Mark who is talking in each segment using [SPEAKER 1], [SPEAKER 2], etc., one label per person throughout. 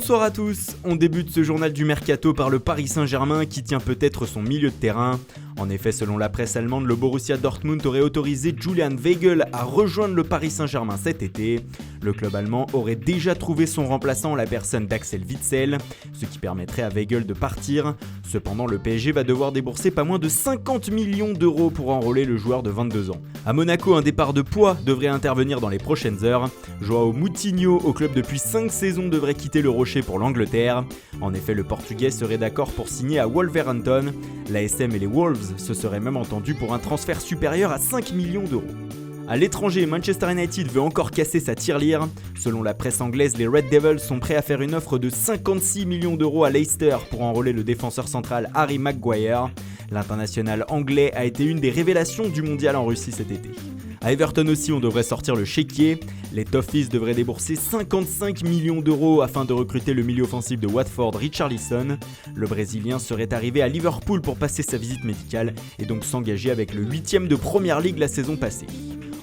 [SPEAKER 1] Bonsoir à tous, on débute ce journal du Mercato par le Paris Saint-Germain qui tient peut-être son milieu de terrain. En effet, selon la presse allemande, le Borussia Dortmund aurait autorisé Julian Weigl à rejoindre le Paris Saint-Germain cet été. Le club allemand aurait déjà trouvé son remplaçant en la personne d'Axel Witsel, ce qui permettrait à Weigl de partir. Cependant, le PSG va devoir débourser pas moins de 50 millions d'euros pour enrôler le joueur de 22 ans. À Monaco, un départ de poids devrait intervenir dans les prochaines heures. Joao Moutinho, au club depuis 5 saisons, devrait quitter le Rocher pour l'Angleterre. En effet, le Portugais serait d'accord pour signer à Wolverhampton. L'ASM et les Wolves se seraient même entendus pour un transfert supérieur à 5 millions d'euros. À l'étranger, Manchester United veut encore casser sa tirelire. Selon la presse anglaise, les Red Devils sont prêts à faire une offre de 56 millions d'euros à Leicester pour enrôler le défenseur central Harry Maguire. L'international anglais a été une des révélations du mondial en Russie cet été. À Everton aussi, on devrait sortir le chéquier. Les Toffees devraient débourser 55 millions d'euros afin de recruter le milieu offensif de Watford, Richarlison. Le Brésilien serait arrivé à Liverpool pour passer sa visite médicale et donc s'engager avec le 8e de Premier League la saison passée.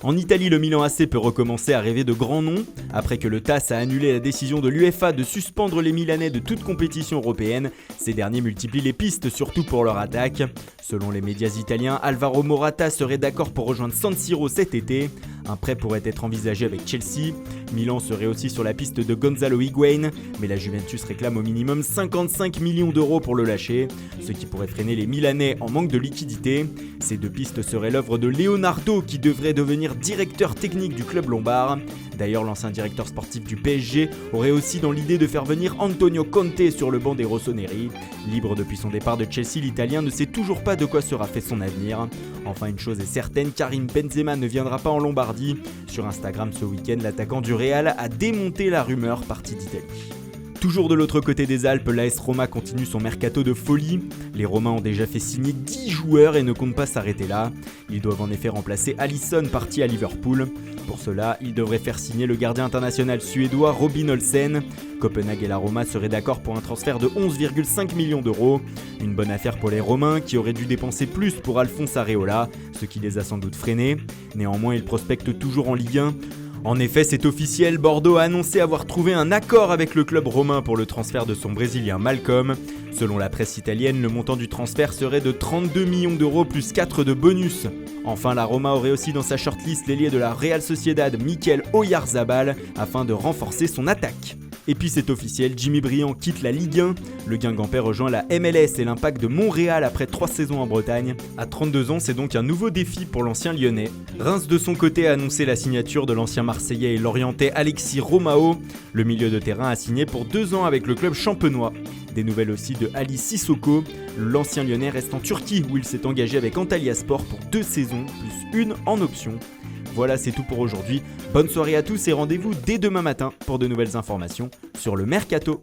[SPEAKER 1] En Italie, le Milan AC peut recommencer à rêver de grands noms. Après que le TAS a annulé la décision de l'UEFA de suspendre les Milanais de toute compétition européenne, ces derniers multiplient les pistes, surtout pour leur attaque. Selon les médias italiens, Alvaro Morata serait d'accord pour rejoindre San Siro cet été. Un prêt pourrait être envisagé avec Chelsea. Milan serait aussi sur la piste de Gonzalo Higuain, mais la Juventus réclame au minimum 55 millions d'euros pour le lâcher, ce qui pourrait freiner les Milanais en manque de liquidité. Ces deux pistes seraient l'œuvre de Leonardo qui devrait devenir directeur technique du club lombard. D'ailleurs, l'ancien directeur sportif du PSG aurait aussi dans l'idée de faire venir Antonio Conte sur le banc des Rossoneri. Libre depuis son départ de Chelsea, l'Italien ne sait toujours pas de quoi sera fait son avenir. Enfin, une chose est certaine, Karim Benzema ne viendra pas en Lombardie. Sur Instagram ce week-end, l'attaquant du Real a démonté la rumeur partie d'Italie. Toujours de l'autre côté des Alpes, l'AS Roma continue son mercato de folie. Les Romains ont déjà fait signer 10 joueurs et ne comptent pas s'arrêter là. Ils doivent en effet remplacer Alisson parti à Liverpool. Pour cela, ils devraient faire signer le gardien international suédois Robin Olsen. Copenhague et la Roma seraient d'accord pour un transfert de 11,5 millions d'euros. Une bonne affaire pour les Romains qui auraient dû dépenser plus pour Alphonse Areola, ce qui les a sans doute freinés. Néanmoins, ils prospectent toujours en Ligue 1. En effet, c'est officiel, Bordeaux a annoncé avoir trouvé un accord avec le club romain pour le transfert de son Brésilien Malcom. Selon la presse italienne, le montant du transfert serait de 32 millions d'euros plus 4 de bonus. Enfin, la Roma aurait aussi dans sa shortlist l'ailier de la Real Sociedad, Mikel Oyarzabal, afin de renforcer son attaque. Et puis c'est officiel, Jimmy Briand quitte la Ligue 1. Le Guingampais rejoint la MLS et l'Impact de Montréal après 3 saisons en Bretagne. À 32 ans, c'est donc un nouveau défi pour l'ancien Lyonnais. Reims de son côté a annoncé la signature de l'ancien Marseillais et Lorientais Alexis Romao. Le milieu de terrain a signé pour 2 ans avec le club champenois. Des nouvelles aussi de Ali Sissoko. L'ancien Lyonnais reste en Turquie où il s'est engagé avec Antalyaspor pour 2 saisons, plus une en option. Voilà, c'est tout pour aujourd'hui. Bonne soirée à tous et rendez-vous dès demain matin pour de nouvelles informations sur le Mercato.